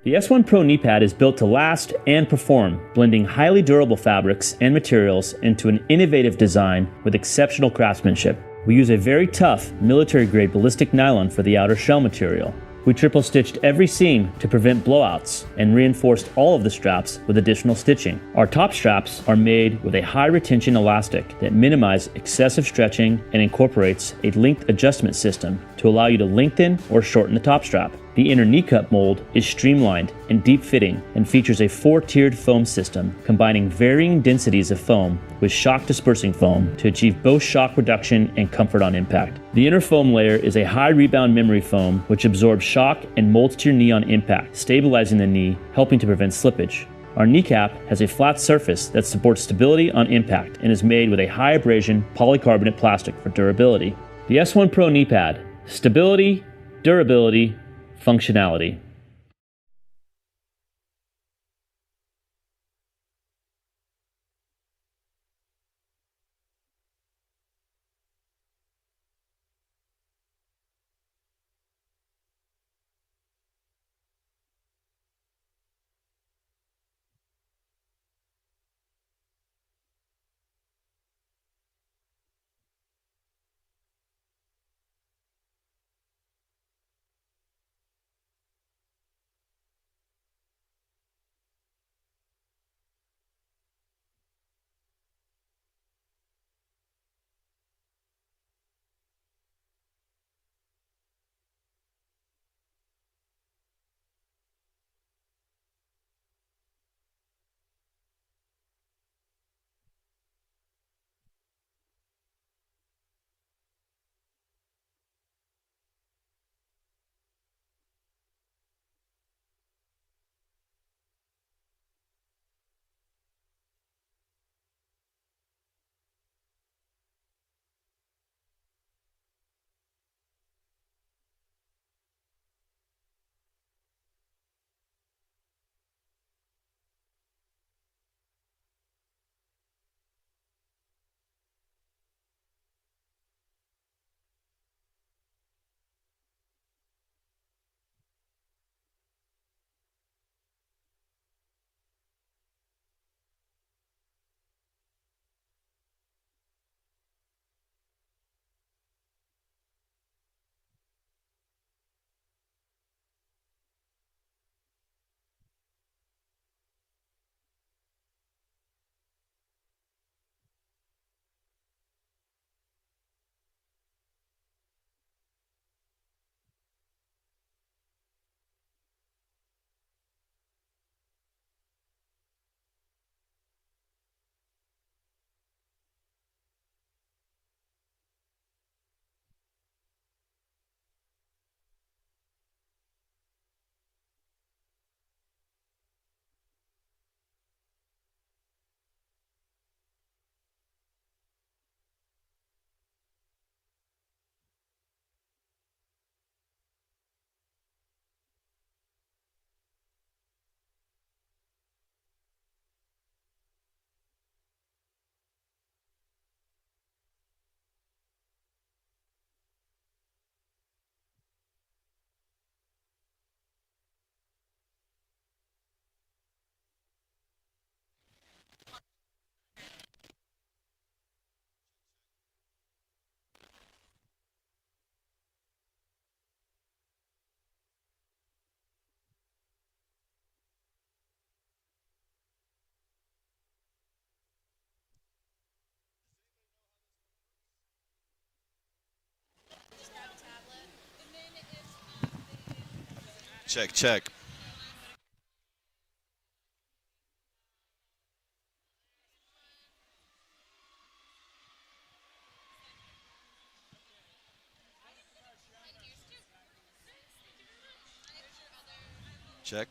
The S1 Pro knee pad is built to last and perform, blending highly durable fabrics and materials into an innovative design with exceptional craftsmanship. We use a very tough, military-grade ballistic nylon for the outer shell material. We triple stitched every seam to prevent blowouts and reinforced all of the straps with additional stitching. Our top straps are made with a high retention elastic that minimizes excessive stretching and incorporates a length adjustment system to allow you to lengthen or shorten the top strap. The inner knee cup mold is streamlined and deep fitting and features a 4-tiered foam system combining varying densities of foam with shock dispersing foam to achieve both shock reduction and comfort on impact. The inner foam layer is a high rebound memory foam which absorbs shock and molds to your knee on impact, stabilizing the knee, helping to prevent slippage. Our kneecap has a flat surface that supports stability on impact and is made with a high abrasion polycarbonate plastic for durability. The S1 Pro knee pad: stability, durability, functionality. Check, check. Check.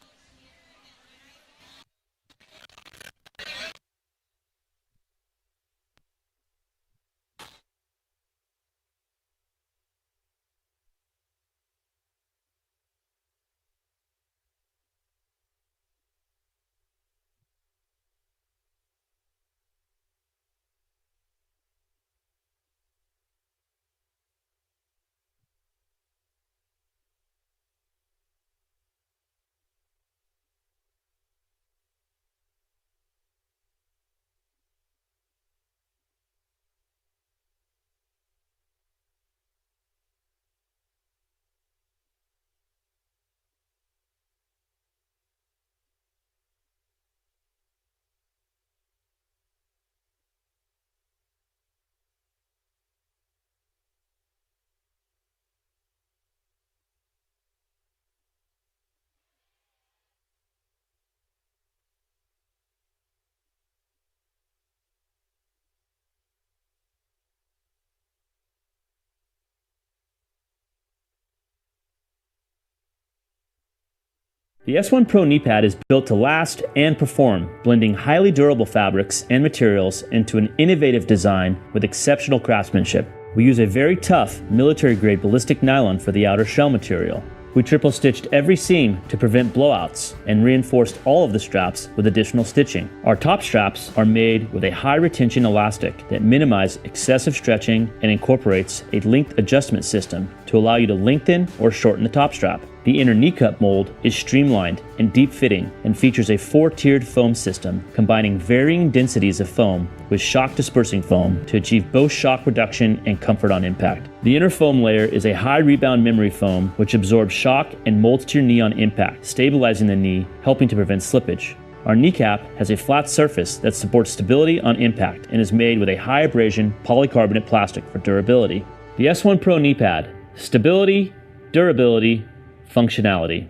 The S1 Pro knee pad is built to last and perform, blending highly durable fabrics and materials into an innovative design with exceptional craftsmanship. We use a very tough, military-grade ballistic nylon for the outer shell material. We triple-stitched every seam to prevent blowouts and reinforced all of the straps with additional stitching. Our top straps are made with a high-retention elastic that minimizes excessive stretching and incorporates a length adjustment system to allow you to lengthen or shorten the top strap. The inner knee cup mold is streamlined and deep-fitting and features a 4-tiered foam system combining varying densities of foam with shock-dispersing foam to achieve both shock reduction and comfort on impact. The inner foam layer is a high-rebound memory foam which absorbs shock and molds to your knee on impact, stabilizing the knee, helping to prevent slippage. Our kneecap has a flat surface that supports stability on impact and is made with a high abrasion polycarbonate plastic for durability. The S1 Pro knee pad: stability, durability, functionality.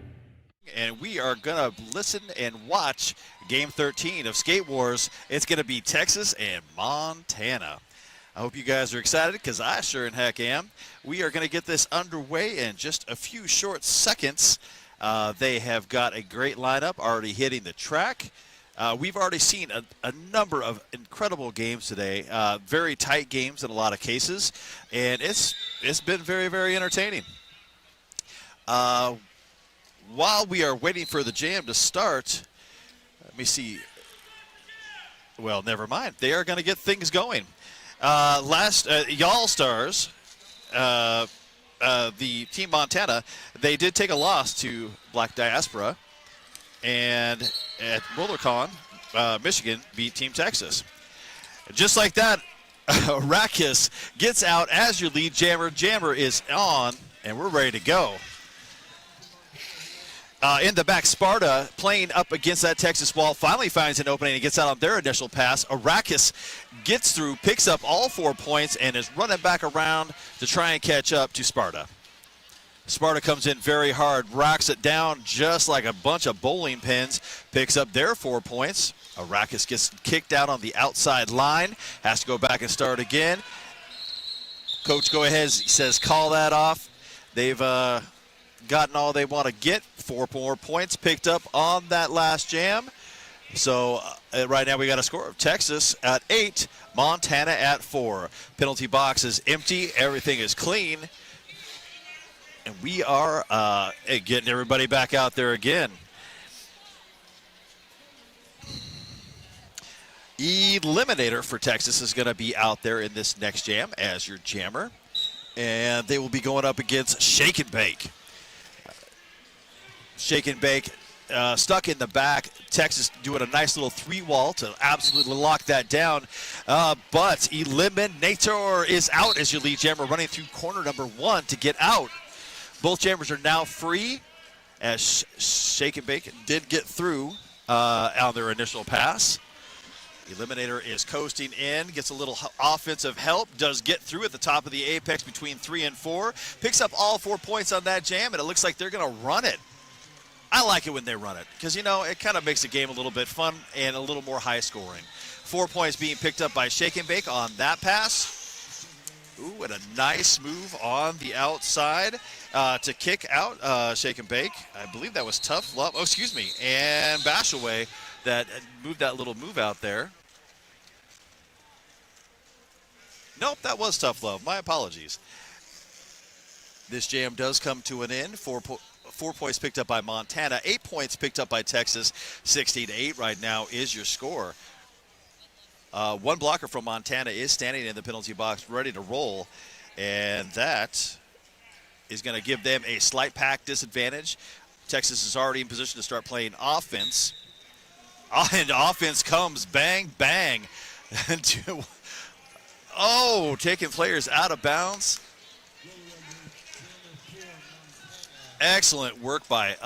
And we are going to listen and watch Game 13 of Skate Wars. It's going to be Texas and Montana. I hope you guys are excited because I sure in heck am. We are going to get this underway in just a few short seconds. They have got a great lineup already hitting the track. We've already seen a number of incredible games today, very tight games in a lot of cases, and it's been very, very entertaining. While we are waiting for the jam to start, let me see. Well, never mind. They are going to get things going. Y'all Stars, the Team Montana, they did take a loss to Black Diaspora, and at WilderCon, Michigan beat Team Texas. Just like that, Rakis gets out as your lead jammer. Jammer is on, and we're ready to go. In the back, Sparta playing up against that Texas wall finally finds an opening and gets out on their initial pass. Arrakis gets through, picks up all 4 points, and is running back around to try and catch up to Sparta. Sparta comes in very hard, racks it down just like a bunch of bowling pins, picks up their 4 points. Arrakis gets kicked out on the outside line, has to go back and start again. Coach go ahead, says call that off. They've gotten all they want to get. 4 more points picked up on that last jam. So right now we got a score of Texas at 8, Montana at 4. Penalty box is empty. Everything is clean. And we are getting everybody back out there again. Eliminator for Texas is going to be out there in this next jam as your jammer. And they will be going up against Shake and Bake. Shake and Bake stuck in the back. Texas doing a nice little 3-wall to absolutely lock that down. But Eliminator is out as your lead jammer, running through corner number 1 to get out. Both jammers are now free as Shake and Bake did get through on their initial pass. Eliminator is coasting in, gets a little offensive help, does get through at the top of the apex between 3 and 4, picks up all 4 points on that jam, and it looks like they're going to run it. I like it when they run it because, you know, it kind of makes the game a little bit fun and a little more high scoring. 4 points being picked up by Shake and Bake on that pass. Ooh, and a nice move on the outside to kick out Shake and Bake. I believe that was Tough Love. Oh, excuse me. And Bashaway that moved that little move out there. Nope, that was Tough Love. My apologies. This jam does come to an end. 4 points picked up by Montana, 8 points picked up by Texas. 16-8 right now is your score. One blocker from Montana is standing in the penalty box ready to roll, and that is going to give them a slight pack disadvantage. Texas is already in position to start playing offense. And offense comes, bang, bang. Oh, taking players out of bounds. Excellent work by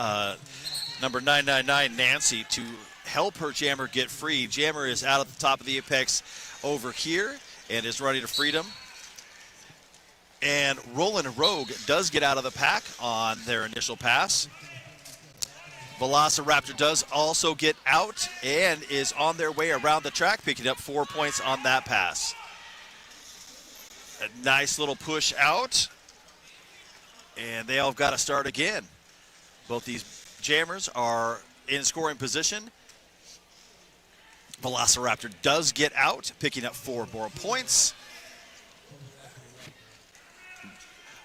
number 999, Nancy, to help her jammer get free. Jammer is out at the top of the apex over here and is ready to freedom. And Roland Rogue does get out of the pack on their initial pass. Velociraptor does also get out and is on their way around the track, picking up 4 points on that pass. A nice little push out. And they all got to start again. Both these jammers are in scoring position. Velociraptor does get out, picking up 4 more points.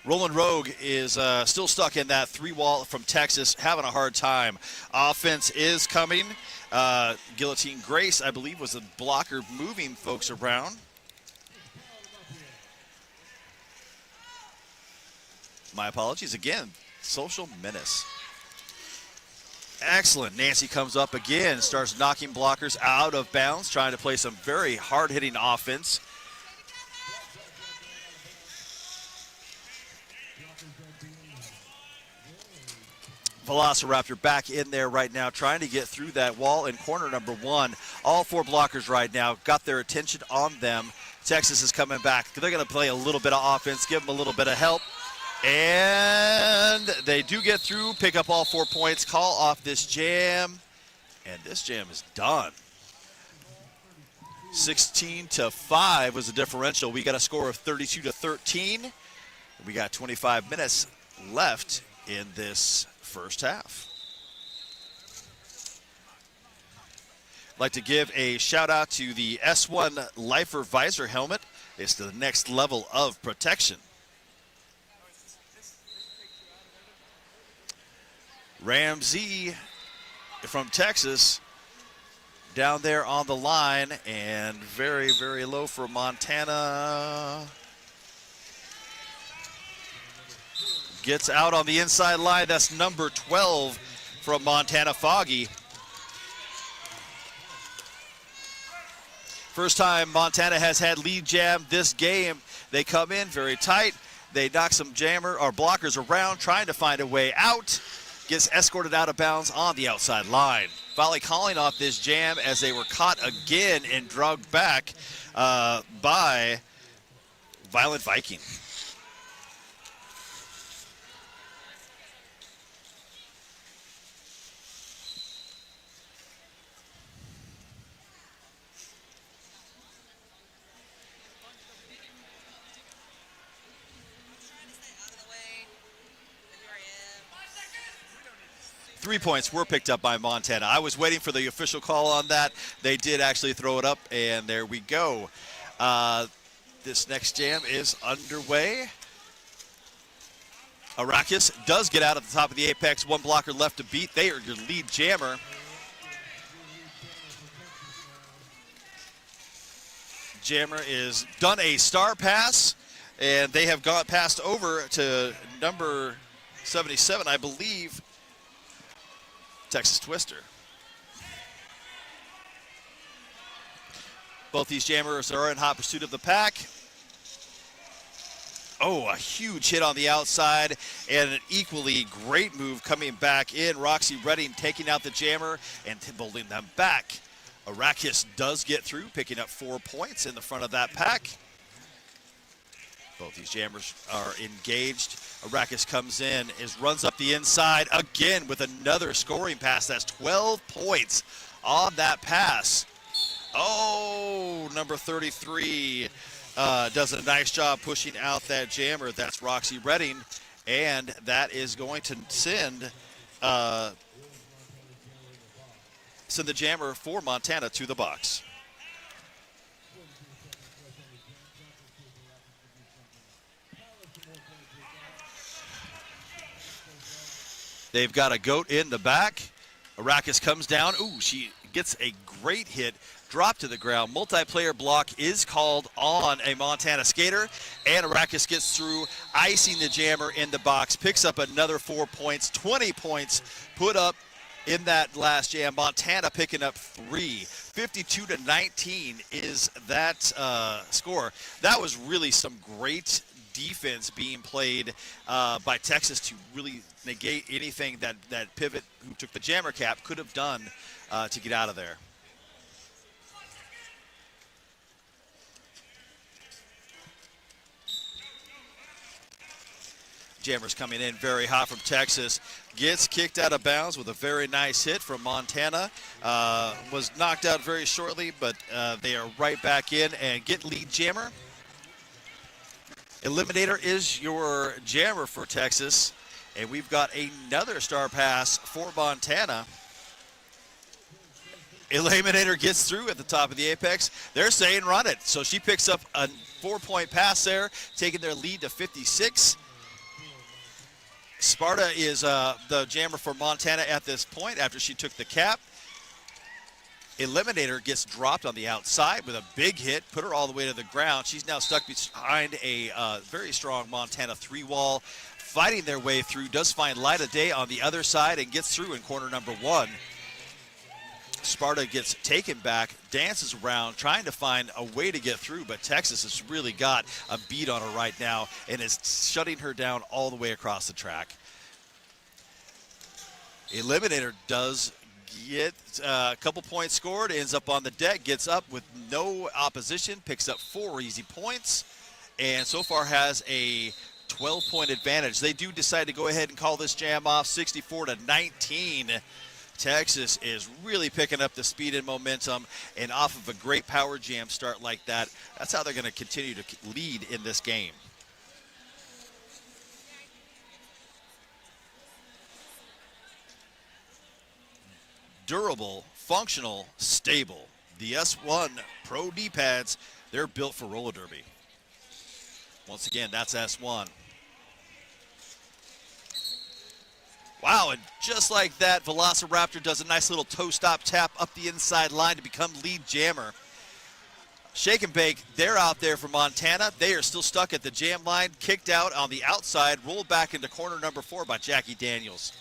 Roland Rogue is still stuck in that 3-wall from Texas, having a hard time. Offense is coming. Guillotine Grace, I believe, was the blocker moving folks around. My apologies. Again, Social Menace. Excellent. Nancy comes up again, starts knocking blockers out of bounds, trying to play some very hard-hitting offense. Velociraptor back in there right now, trying to get through that wall in corner number 1. All 4 blockers right now got their attention on them. Texas is coming back. They're going to play a little bit of offense, give them a little bit of help. And they do get through, pick up all 4 points, call off this jam, and this jam is done. 16-5 was the differential. We got a score of 32-13. We got 25 minutes left in this first half. I'd like to give a shout out to the S1 Lifer Visor helmet. It's the next level of protection. Ramsey from Texas down there on the line, and very, very low for Montana. Gets out on the inside line. That's number 12 from Montana, Foggy. First time Montana has had lead jam this game. They come in very tight. They knock some jammer or blockers around, trying to find a way out. Gets escorted out of bounds on the outside line. Volley calling off this jam as they were caught again and drugged back by Violent Viking. Three points were picked up by Montana. I was waiting for the official call on that. They did actually throw it up, and there we go. This next jam is underway. Arrakis does get out at the top of the apex. 1 blocker left to beat. They are your lead jammer. Jammer is done a star pass, and they have got passed over to number 77, I believe, Texas Twister. Both these jammers are in hot pursuit of the pack. Oh, a huge hit on the outside, and an equally great move coming back in. Roxy Redding taking out the jammer and holding them back. Arrakis does get through, picking up 4 points in the front of that pack. Both these jammers are engaged. Arrakis comes in, runs up the inside again with another scoring pass. That's 12 points on that pass. Oh, number 33 does a nice job pushing out that jammer. That's Roxy Redding, and that is going to send the jammer for Montana to the box. They've got a goat in the back. Arrakis comes down. Ooh, she gets a great hit. Drop to the ground. Multiplayer block is called on a Montana skater. And Arrakis gets through, icing the jammer in the box. Picks up another 4 points. 20 points put up in that last jam. Montana picking up 3. 52-19 is that score. That was really some great defense being played by Texas to really negate anything that Pivot, who took the jammer cap, could have done to get out of there. Jammers coming in very hot from Texas. Gets kicked out of bounds with a very nice hit from Montana. Was knocked out very shortly, but they are right back in and get lead jammer. Eliminator is your jammer for Texas, And we've got another star pass for Montana. Eliminator gets through at the top of the apex. They're saying run it. So she picks up a 4-point pass there, taking their lead to 56. Sparta is the jammer for Montana at this point after she took the cap. Eliminator gets dropped on the outside with a big hit, put her all the way to the ground. She's now stuck behind a very strong Montana 3-wall, fighting their way through, does find light of day on the other side and gets through in corner number 1. Sparta gets taken back, dances around, trying to find a way to get through, but Texas has really got a beat on her right now and is shutting her down all the way across the track. Eliminator does get a couple points scored, ends up on the deck, gets up with no opposition, picks up 4 easy points, and so far has a 12-point advantage. They do decide to go ahead and call this jam off 64-19. Texas is really picking up the speed and momentum, and off of a great power jam start like that, that's how they're going to continue to lead in this game. Durable, functional, stable. The S1 Pro D-pads, they're built for roller derby. Once again, that's S1. Wow, and just like that, Velociraptor does a nice little toe stop tap up the inside line to become lead jammer. Shake and Bake, they're out there for Montana. They are still stuck at the jam line, kicked out on the outside, rolled back into corner number 4 by Jackie Daniels.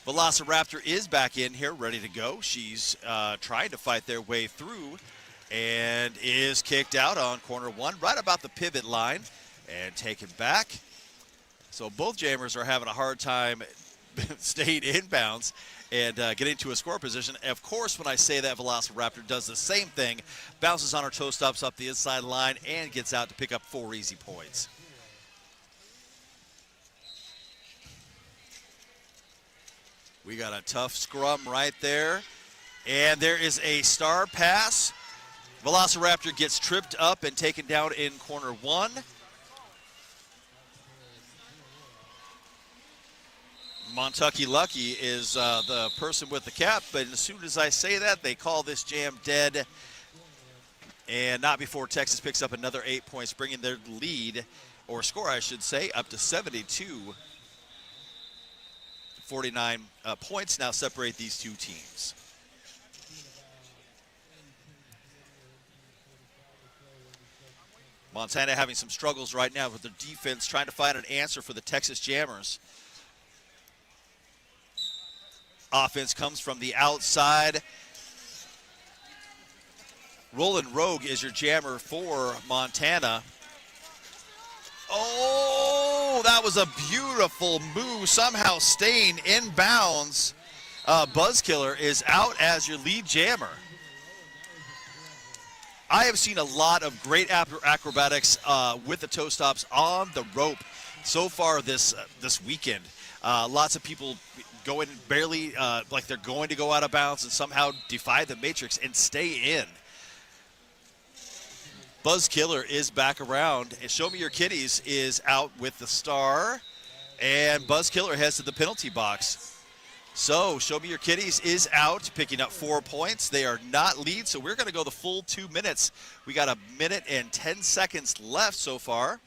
Velociraptor is back in here, ready to go. She's trying to fight their way through and is kicked out on corner 1, right about the pivot line, and taken back. So both jammers are having a hard time staying inbounds and getting to a score position. Of course, when I say that, Velociraptor does the same thing, bounces on her toe stops up the inside line and gets out to pick up 4 easy points. We got a tough scrum right there. And there is a star pass. Velociraptor gets tripped up and taken down in corner 1. Montucky Lucky is the person with the cap, but as soon as I say that, they call this jam dead. And not before Texas picks up another 8 points, bringing their lead, or score I should say, up to 72. 49 points now separate these two teams. Montana having some struggles right now with their defense, trying to find an answer for the Texas Jammers. Offense comes from the outside. Roland Rogue is your jammer for Montana. Oh, that was a beautiful move, somehow staying in bounds. Buzzkiller is out as your lead jammer. I have seen a lot of great acrobatics with the toe stops on the rope so far this weekend. Lots of people going barely like they're going to go out of bounds and somehow defy the matrix and stay in. Buzzkiller is back around, and Show Me Your Kitties is out with the star, and Buzzkiller heads to the penalty box. So Show Me Your Kitties is out, picking up 4 points. They are not lead, so we're going to go the full 2 minutes. We got 1 minute and 10 seconds left so far.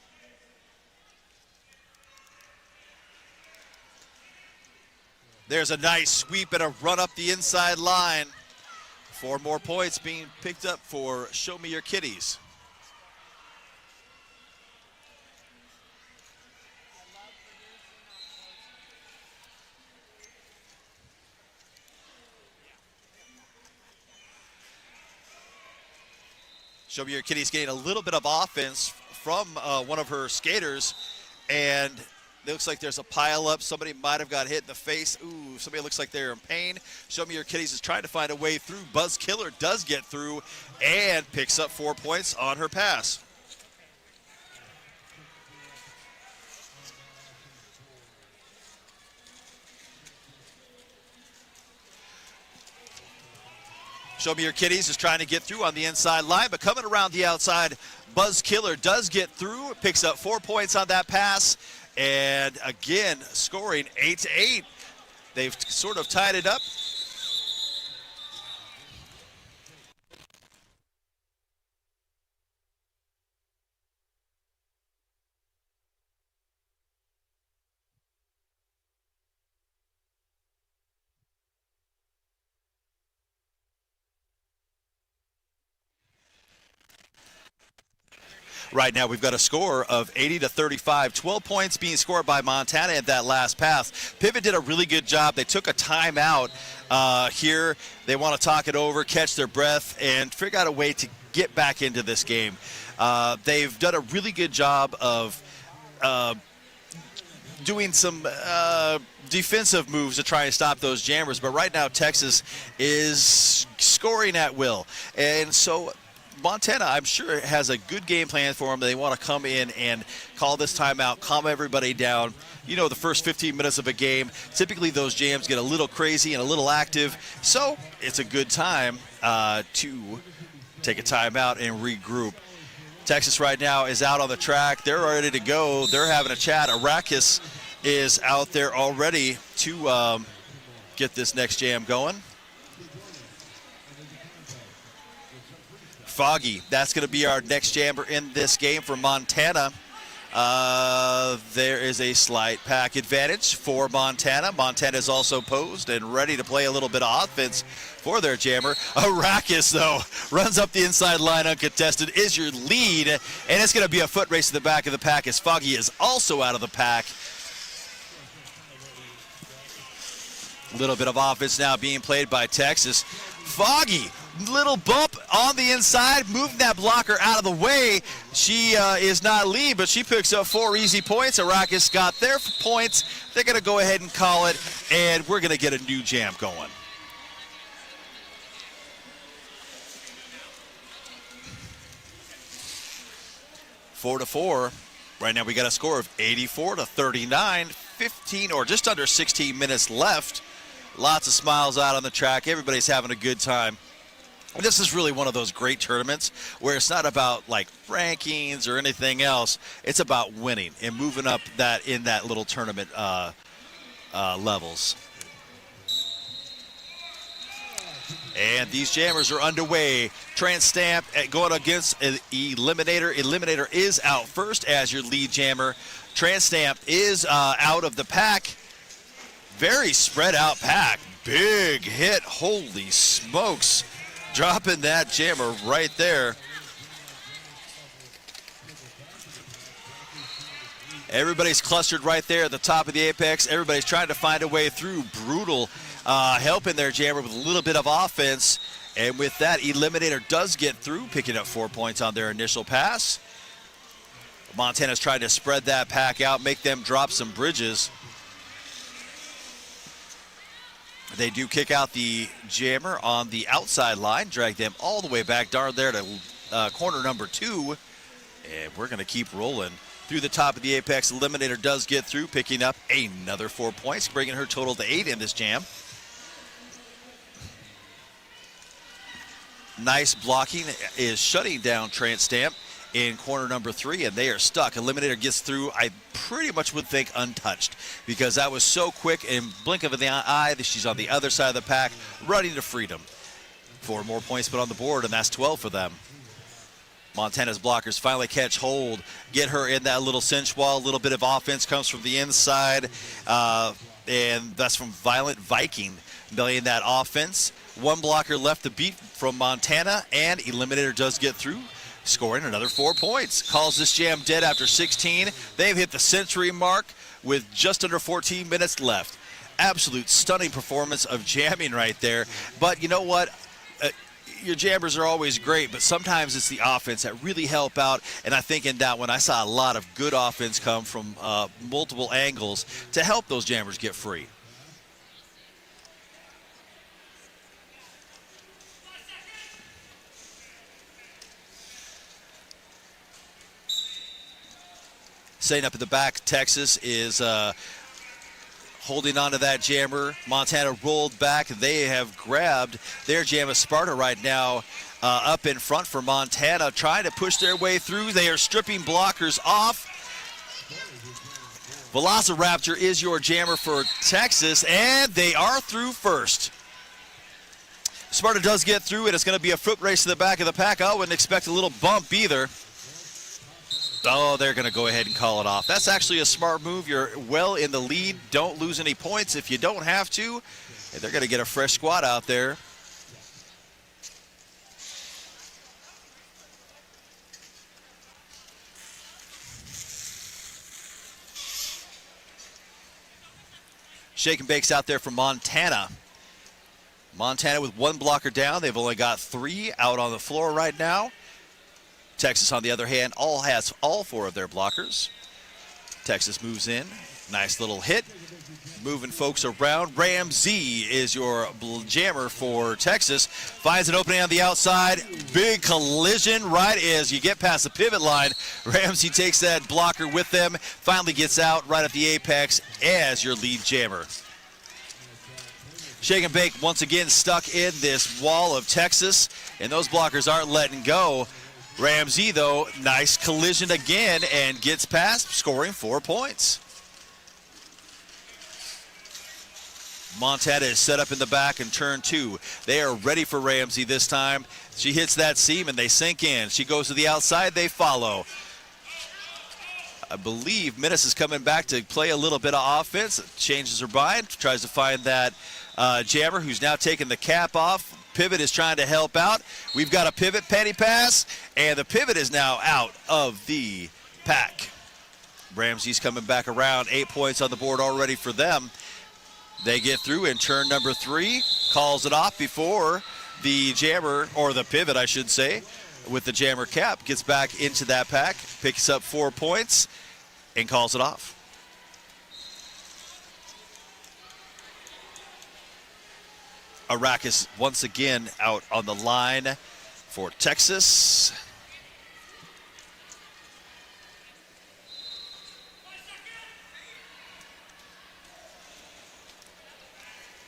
There's a nice sweep and a run up the inside line. 4 more points being picked up for Show Me Your Kitties. Show Me Your Kitties getting a little bit of offense from one of her skaters, and it looks like there's a pile up. Somebody might have got hit in the face. Ooh, somebody looks like they're in pain. Show Me Your Kitties is trying to find a way through. Buzzkiller does get through and picks up 4 points on her pass. Show Me Your Kitties is trying to get through on the inside line, but coming around the outside, Buzzkiller does get through, picks up 4 points on that pass, And again, scoring 8-8. They've sort of tied it up. Right now, we've got a score of 80-35. 12 points being scored by Montana at that last pass. Pivot did a really good job. They took a timeout here. They want to talk it over, catch their breath, and figure out a way to get back into this game. They've done a really good job of doing some defensive moves to try and stop those jammers. But right now, Texas is scoring at will. And so Montana, I'm sure, has a good game plan for them. They want to come in and call this timeout, calm everybody down. You know, the first 15 minutes of a game, typically those jams get a little crazy and a little active. So it's a good time to take a timeout and regroup. Texas right now is out on the track. They're ready to go. They're having a chat. Arrakis is out there already to get this next jam going. Foggy, that's going to be our next jammer in this game for Montana. There is a slight pack advantage for Montana. Montana is also posed and ready to play a little bit of offense for their jammer. Arrakis, though, runs up the inside line uncontested, is your lead, and it's going to be a foot race to the back of the pack as Foggy is also out of the pack. A little bit of offense now being played by Texas. Foggy, little bump on the inside, moving that blocker out of the way. She is not lead, but she picks up 4 easy points. Arrakis got their points. They're going to go ahead and call it, and we're going to get a new jam going. Four to 4. Right now we got a score of 84-39, 15 or just under 16 minutes left. Lots of smiles out on the track. Everybody's having a good time. This is really one of those great tournaments where it's not about like rankings or anything else. It's about winning and moving up that in that little tournament levels. And these jammers are underway. Trans-Stamp going against Eliminator. Eliminator is out first as your lead jammer. Trans-Stamp is out of the pack. Very spread out pack. Big hit. Holy smokes. Dropping that jammer right there. Everybody's clustered right there at the top of the apex. Everybody's trying to find a way through. Brutal helping their jammer with a little bit of offense. And with that, Eliminator does get through, picking up 4 points on their initial pass. Montana's trying to spread that pack out, make them drop some bridges. They do kick out the jammer on the outside line, drag them all the way back down there to corner number 2. And we're going to keep rolling through the top of the apex. Eliminator does get through, picking up another 4 points, bringing her total to 8 in this jam. Nice blocking is shutting down Trans-Stamp in corner number 3, and they are stuck. Eliminator gets through, I pretty much would think, untouched, because that was so quick and blink of the eye that she's on the other side of the pack, running to freedom. 4 more points put on the board, and that's 12 for them. Montana's blockers finally catch hold, get her in that little cinch wall. A little bit of offense comes from the inside, and that's from Violent Viking, milling that offense. 1 blocker left to beat from Montana, and Eliminator does get through, scoring another 4 points. Calls this jam dead after 16. They've hit the century mark with just under 14 minutes left. Absolute stunning performance of jamming right there. But you know what? Your jammers are always great, but sometimes it's the offense that really help out. And I think in that one, I saw a lot of good offense come from multiple angles to help those jammers get free. Setting up at the back, Texas is holding on to that jammer. Montana rolled back. They have grabbed their jammer. Sparta right now up in front for Montana, trying to push their way through. They are stripping blockers off. Velociraptor is your jammer for Texas, and they are through first. Sparta does get through, and it's going to be a foot race to the back of the pack. I wouldn't expect a little bump either. Oh, they're going to go ahead and call it off. That's actually a smart move. You're well in the lead. Don't lose any points if you don't have to. And they're going to get a fresh squad out there. Shake and Bake's out there for Montana. Montana with one blocker down. They've only got 3 out on the floor right now. Texas, on the other hand, has all 4 of their blockers. Texas moves in. Nice little hit. Moving folks around. Ramsey is your jammer for Texas. Finds an opening on the outside. Big collision right as you get past the pivot line. Ramsey takes that blocker with them. Finally gets out right at the apex as your lead jammer. Shake and Bake once again stuck in this wall of Texas, and those blockers aren't letting go. Ramsey, though, nice collision again and gets past, scoring 4 points. Montana is set up in the back in turn 2. They are ready for Ramsey this time. She hits that seam and they sink in. She goes to the outside, they follow. I believe Minnis is coming back to play a little bit of offense. Changes her mind, tries to find that jammer who's now taking the cap off. Pivot is trying to help out. We've got a pivot penny pass, and the pivot is now out of the pack. Ramsey's coming back around. 8 points on the board already for them. They get through in turn number 3, calls it off before the jammer, or the pivot I should say, with the jammer cap, gets back into that pack, picks up 4 points, and calls it off. Arrakis once again out on the line for Texas.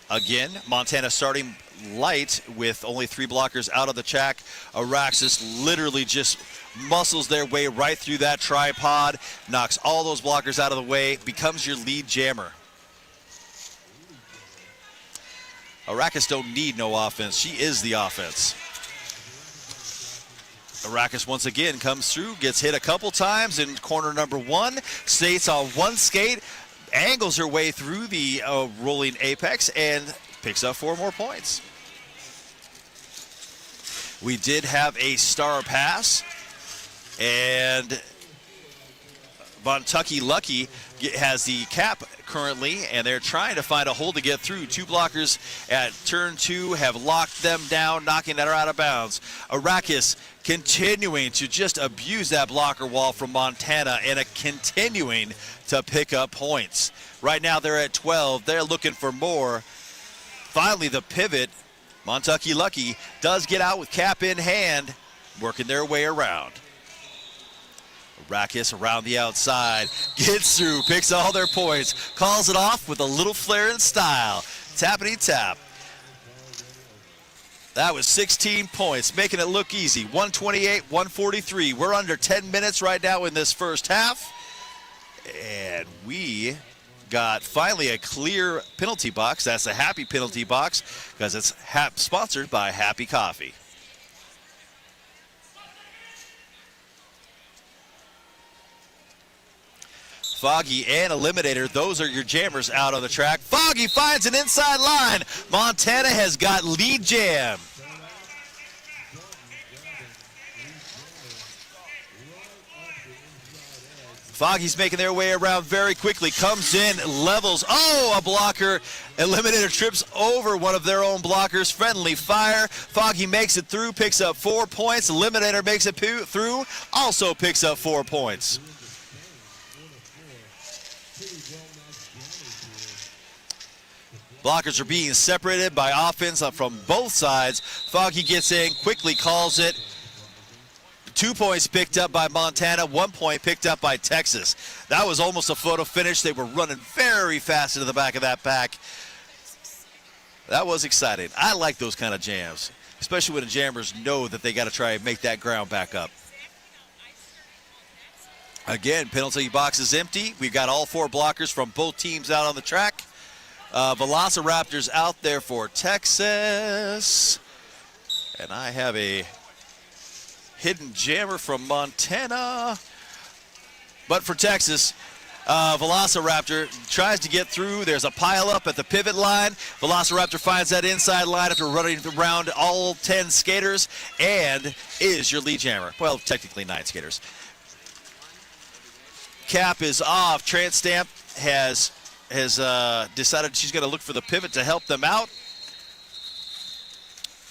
Again, Montana starting light with only 3 blockers out of the track. Araxis literally just muscles their way right through that tripod, knocks all those blockers out of the way, becomes your lead jammer. Arrakis don't need no offense. She is the offense. Arrakis once again comes through, gets hit a couple times in corner number 1, stays on one skate, angles her way through the rolling apex, and picks up 4 more points. We did have a star pass, and Kentucky Lucky has the cap currently, and they're trying to find a hole to get through. 2 blockers at turn 2 have locked them down, knocking her out of bounds. Arrakis continuing to just abuse that blocker wall from Montana and continuing to pick up points. Right now they're at 12. They're looking for more. Finally, the pivot, Kentucky Lucky, does get out with cap in hand, working their way around. Arrakis around the outside, gets through, picks all their points, calls it off with a little flair and style. Tappity tap. That was 16 points, making it look easy. 128-143. We're under 10 minutes right now in this first half. And we got finally a clear penalty box. That's a happy penalty box because it's sponsored by Happy Coffee. Foggy and Eliminator, those are your jammers out on the track. Foggy finds an inside line. Montana has got lead jam. Foggy's making their way around very quickly, comes in, levels, oh, a blocker. Eliminator trips over one of their own blockers, friendly fire. Foggy makes it through, picks up 4 points. Eliminator makes it through, also picks up 4 points. Blockers are being separated by offense from both sides. Foggy gets in, quickly calls it. 2 points picked up by Montana, 1 point picked up by Texas. That was almost a photo finish. They were running very fast into the back of that pack. That was exciting. I like those kind of jams, especially when the jammers know that they got to try and make that ground back up. Again, penalty box is empty. We've got all 4 blockers from both teams out on the track. Velociraptors out there for Texas. And I have a hidden jammer from Montana. But for Texas, Velociraptor tries to get through. There's a pile up at the pivot line. Velociraptor finds that inside line after running around all 10 skaters and is your lead jammer. Well, technically 9 skaters. Cap is off. Trans Stamp has decided she's going to look for the pivot to help them out.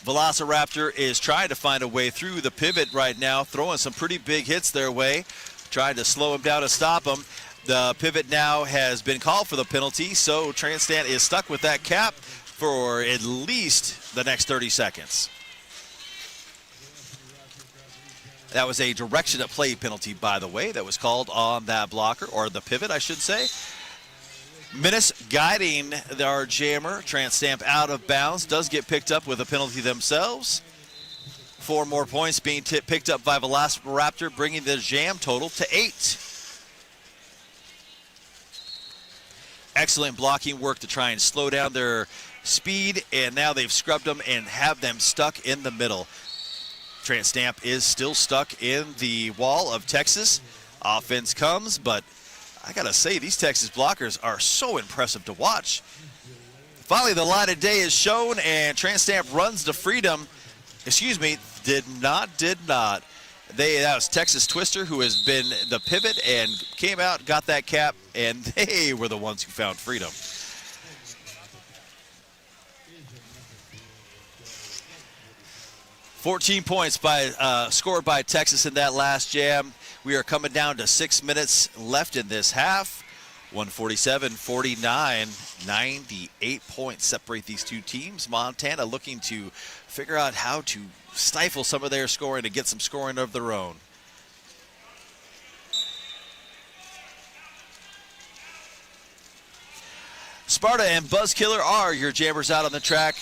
Velociraptor is trying to find a way through the pivot right now, throwing some pretty big hits their way, trying to slow him down to stop him. The pivot now has been called for the penalty, so Transtant is stuck with that cap for at least the next 30 seconds. That was a direction at play penalty, by the way, that was called on that blocker, or the pivot, I should say. Menace guiding our jammer. Transtamp out of bounds, does get picked up with a penalty themselves. 4 more points being picked up by Velociraptor, bringing the jam total to 8. Excellent blocking work to try and slow down their speed, and now they've scrubbed them and have them stuck in the middle. Transtamp is still stuck in the wall of Texas. Offense comes, but I gotta say, these Texas blockers are so impressive to watch. Finally, the light of day is shown, and Transtamp runs to freedom. Excuse me, did not. That was Texas Twister, who has been the pivot and came out, got that cap, and they were the ones who found freedom. $14 points scored by Texas in that last jam. We are coming down to 6 minutes left in this half. 147-49, 98 points separate these two teams. Montana looking to figure out how to stifle some of their scoring to get some scoring of their own. Sparta and Buzzkiller are your jammers out on the track.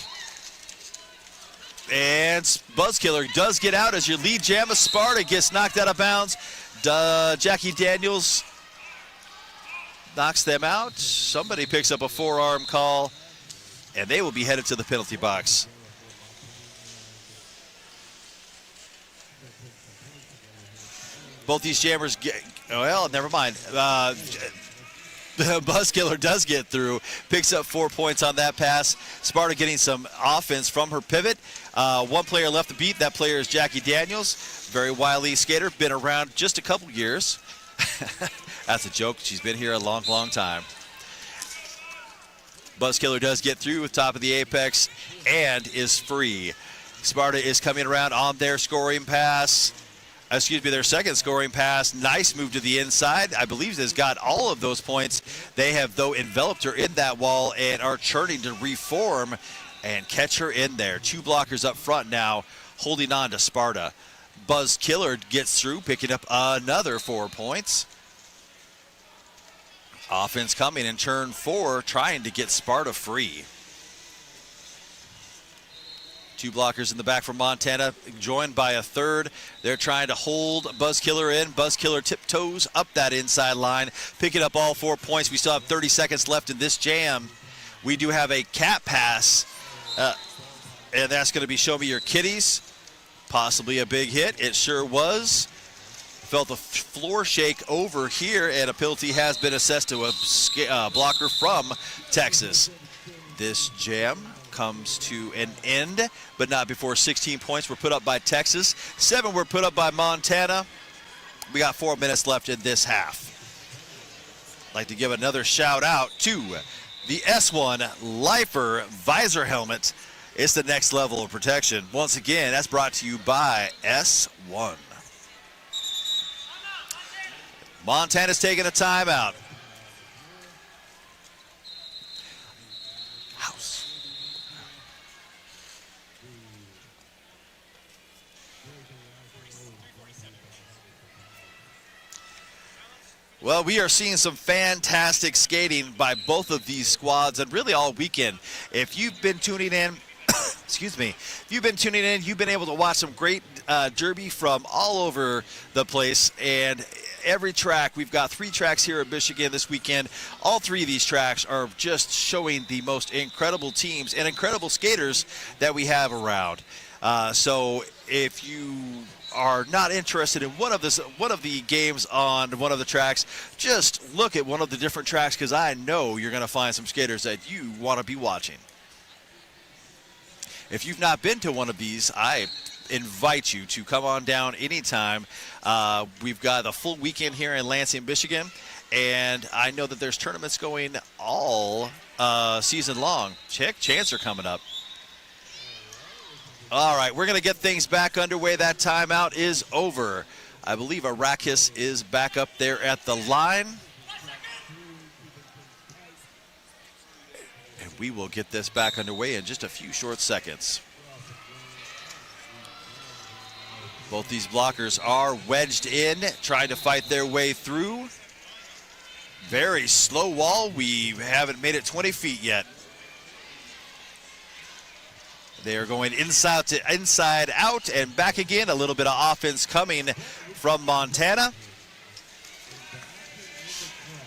And Buzzkiller does get out as your lead jammer. Sparta gets knocked out of bounds. Jackie Daniels knocks them out. Somebody picks up a forearm call, and they will be headed to the penalty box. Both these jammers get, well, never mind. Buzzkiller does get through, picks up 4 points on that pass. Sparta getting some offense from her pivot. 1 player left to beat. That player is Jackie Daniels. Very wily skater, been around just a couple years. That's a joke. She's been here a long, long time. Buzzkiller does get through with top of the apex and is free. Sparta is coming around on their scoring pass. Their second scoring pass. Nice move to the inside. I believe has got all of those points. They have, though, enveloped her in that wall and are churning to reform and catch her in there. 2 blockers up front now, holding on to Sparta. Buzzkiller gets through, picking up another 4 points. Offense coming in turn 4, trying to get Sparta free. 2 blockers in the back from Montana, joined by a third. They're trying to hold Buzzkiller in. Buzzkiller tiptoes up that inside line, picking up all 4 points. We still have 30 seconds left in this jam. We do have a cap pass, and that's going to be Show Me Your Kitties. Possibly a big hit. It sure was. Felt the floor shake over here, and a penalty has been assessed to a blocker from Texas. This jam comes to an end, but not before 16 points were put up by Texas. 7 were put up by Montana. We got 4 minutes left in this half. I'd like to give another shout out to the S1 Lifer Visor Helmet. It's the next level of protection. Once again, that's brought to you by S1. Montana's taking a timeout. Well, we are seeing some fantastic skating by both of these squads, and really all weekend. If you've been tuning in, excuse me, if you've been tuning in, you've been able to watch some great derby from all over the place, and every track. We've got 3 tracks here in Michigan this weekend. All 3 of these tracks are just showing the most incredible teams and incredible skaters that we have around. So if you are not interested in one of the games on one of the tracks, just look at one of the different tracks, because I know you're going to find some skaters that you want to be watching. If you've not been to one of these, I invite you to come on down anytime. We've got a full weekend here in Lansing, Michigan, and I know that there's tournaments going all season long. Check, Chancer coming up. All right, we're going to get things back underway. That timeout is over. I believe Arrakis is back up there at the line. And we will get this back underway in just a few short seconds. Both these blockers are wedged in, trying to fight their way through. Very slow wall. We haven't made it 20 feet yet. They are going inside to inside out and back again. A little bit of offense coming from Montana.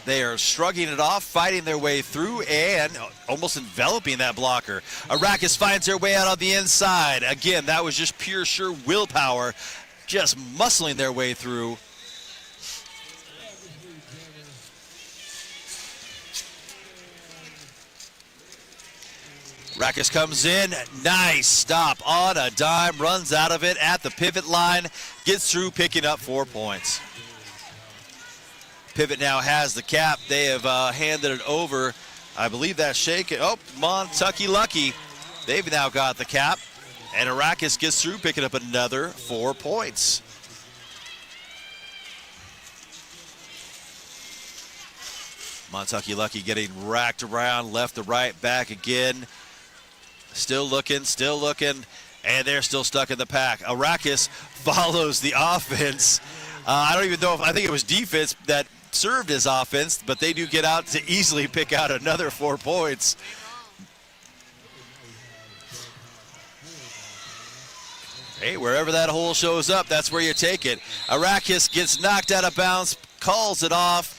They are shrugging it off, fighting their way through, and almost enveloping that blocker. Arrakis finds their way out on the inside. Again, that was just pure, sure willpower, just muscling their way through. Arrakis comes in, nice stop on a dime, runs out of it at the pivot line, gets through, picking up 4 points. Pivot now has the cap. They have handed it over. I believe that's shaken. Oh, Montucky Lucky. They've now got the cap. And Arrakis gets through, picking up another 4 points. Montucky Lucky getting racked around, left to right, back again. Still looking, and they're still stuck in the pack. Arrakis follows the offense. I don't even know if, I think it was defense that served as offense, but they do get out to easily pick out another 4 points. Hey, wherever that hole shows up, that's where you take it. Arrakis gets knocked out of bounds, calls it off.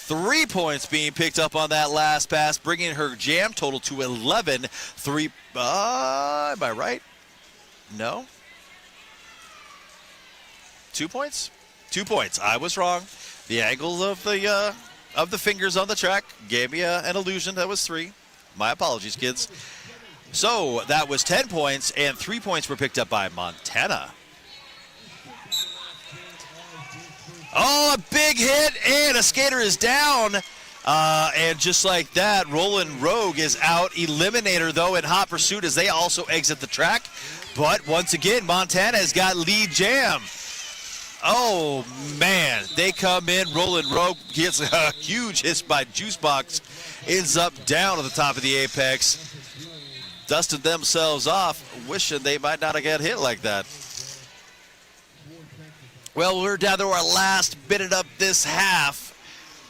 3 points being picked up on that last pass, bringing her jam total to 11. Am I right? No? 2 points? 2 points. I was wrong. The angle of the fingers on the track gave me an illusion. That was 3. My apologies, kids. So that was 10 points, and 3 points were picked up by Montana. Oh, a big hit, and a skater is down. And just like that, Roland Rogue is out. Eliminator, though, in hot pursuit as they also exit the track. But once again, Montana has got lead jam. Oh, man. They come in. Roland Rogue gets a huge hit by Juicebox. Ends up down at the top of the apex. Dusted themselves off, wishing they might not have got hit like that. Well, we're down to our last minute of this half.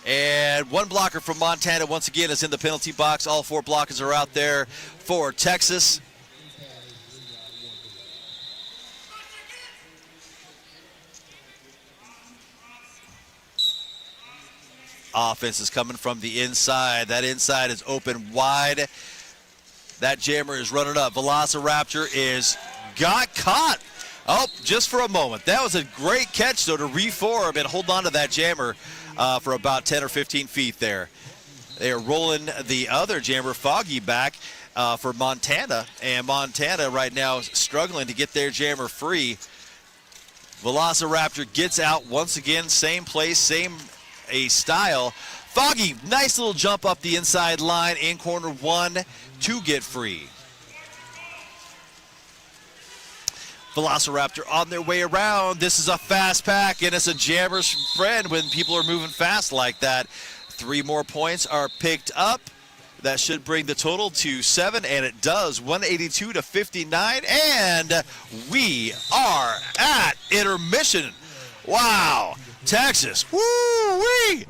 And one blocker from Montana, once again, is in the penalty box. All 4 blockers are out there for Texas. Offense is coming from the inside. That inside is open wide. That jammer is running up. Velociraptor got caught. Oh, just for a moment. That was a great catch, though, to reform and hold on to that jammer for about 10 or 15 feet there. They are rolling the other jammer, Foggy, back for Montana. And Montana right now is struggling to get their jammer free. Velociraptor gets out once again. Same place, same style. Foggy, nice little jump up the inside line in corner 1 to get free. Velociraptor on their way around. This is a fast pack, and it's a jammer's friend when people are moving fast like that. 3 more points are picked up. That should bring the total to 7, and it does, 182 to 59, and we are at intermission. Wow, Texas, woo-wee!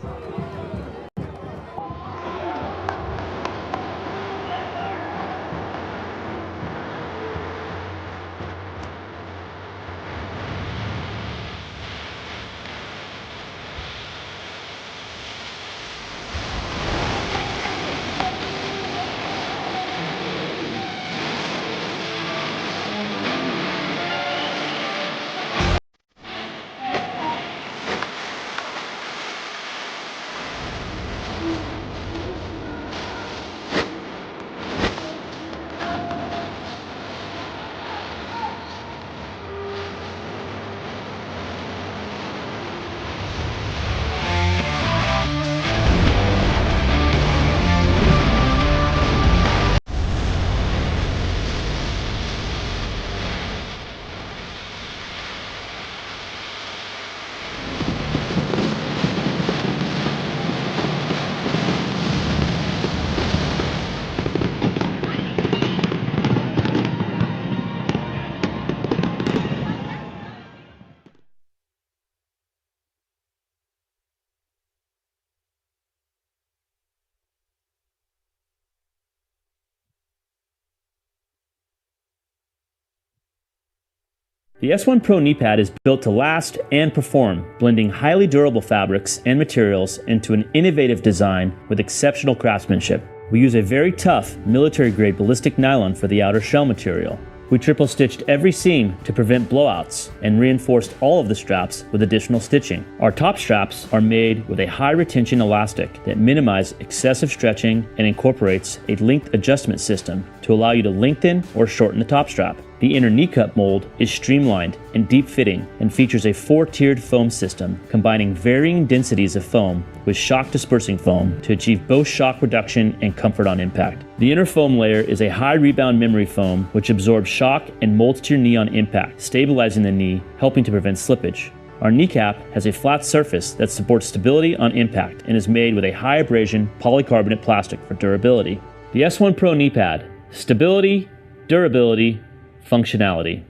The S1 Pro knee pad is built to last and perform, blending highly durable fabrics and materials into an innovative design with exceptional craftsmanship. We use a very tough, military-grade ballistic nylon for the outer shell material. We triple-stitched every seam to prevent blowouts and reinforced all of the straps with additional stitching. Our top straps are made with a high-retention elastic that minimizes excessive stretching and incorporates a length adjustment system to allow you to lengthen or shorten the top strap. The inner knee cup mold is streamlined and deep-fitting and features a 4-tiered foam system, combining varying densities of foam with shock-dispersing foam to achieve both shock reduction and comfort on impact. The inner foam layer is a high-rebound memory foam which absorbs shock and molds to your knee on impact, stabilizing the knee, helping to prevent slippage. Our kneecap has a flat surface that supports stability on impact and is made with a high abrasion polycarbonate plastic for durability. The S1 Pro knee pad: stability, durability, functionality.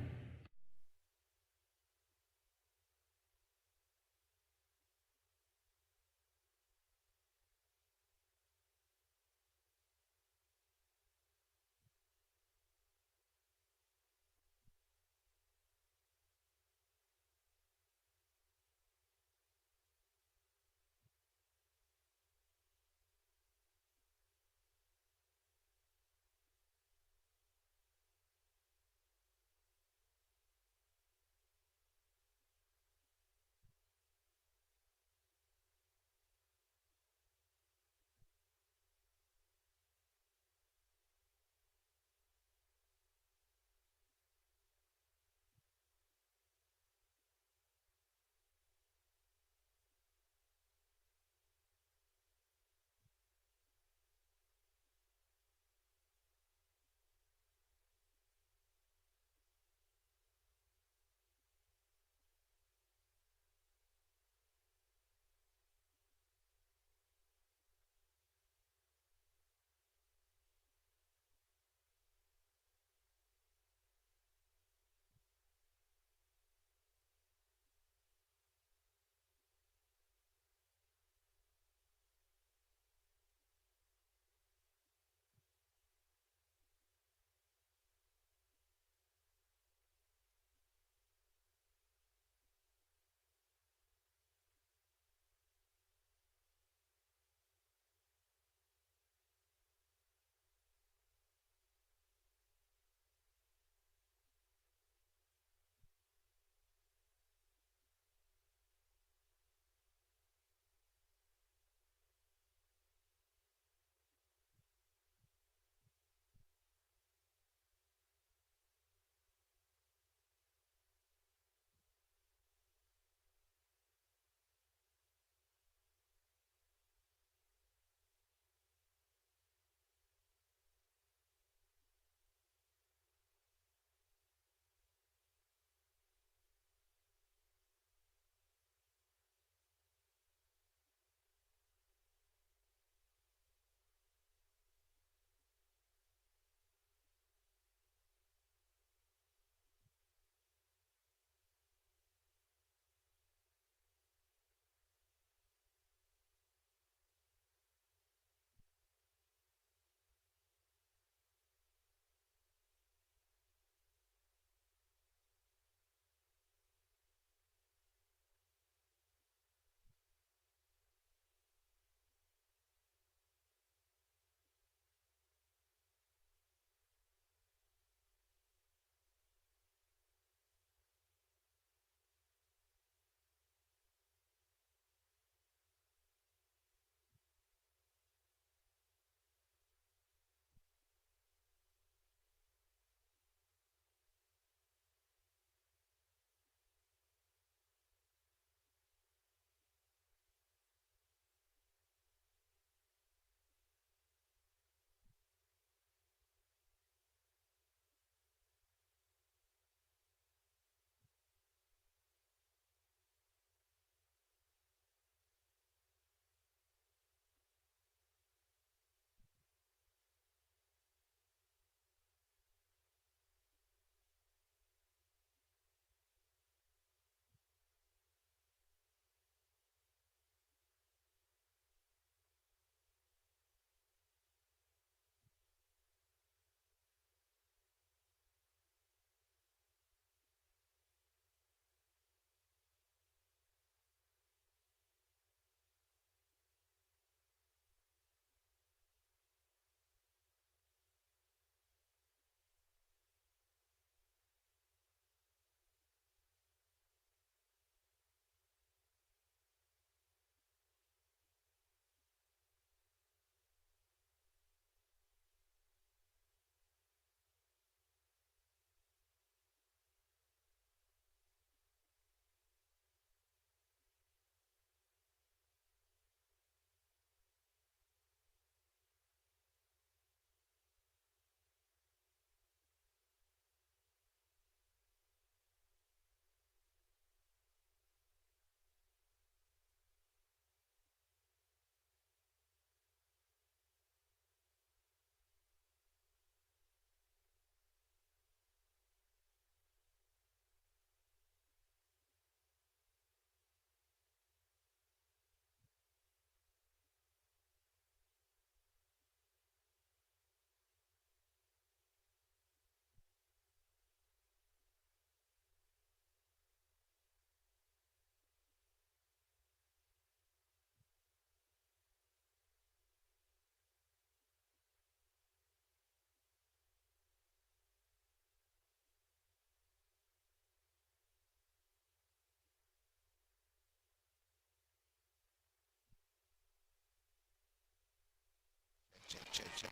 check.